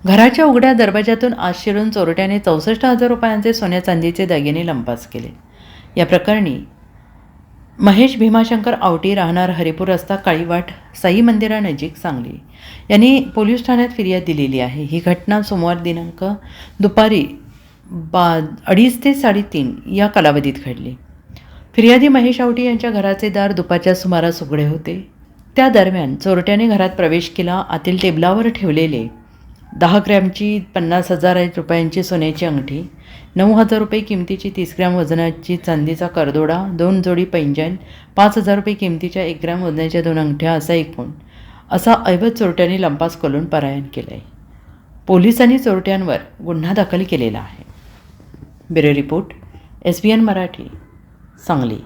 घराच्या उघड्या दरवाजातून आत शिरून चोरट्याने 64,000 रुपयांचे सोन्या चांदीचे दागिने लंपास केले. या प्रकरणी महेश भीमाशंकर आवटी राहणार हरिपूर रस्ता काळीवाट साई मंदिरानजीक सांगली यांनी पोलीस ठाण्यात फिर्याद दिलेली आहे. ही घटना सोमवार दिनांक दुपारी 2:30 ते 3:30 या कालावधीत घडली. फिर्यादी महेश आवटी यांच्या घराचे दार दुपारच्या सुमारास उघडे होते. त्या दरम्यान चोरट्याने घरात प्रवेश केला. आतील टेबलावर ठेवलेले 10 ग्रॅमची 50,000 रुपयांची सोन्याची अंगठी, 9,000 रुपये किमतीची 30 ग्रॅम वजनाची चांदीचा करदोडा, 2 जोडी पैंजण, 5,000 रुपये किमतीच्या 1 ग्रॅम वजनाच्या 2 अंगठ्या असा ऐवज चोरट्यांनी लंपास करून पलायन केलं आहे. पोलिसांनी चोरट्यांवर गुन्हा दाखल केलेला आहे. Bureau report, SBN Marathi, Sangli.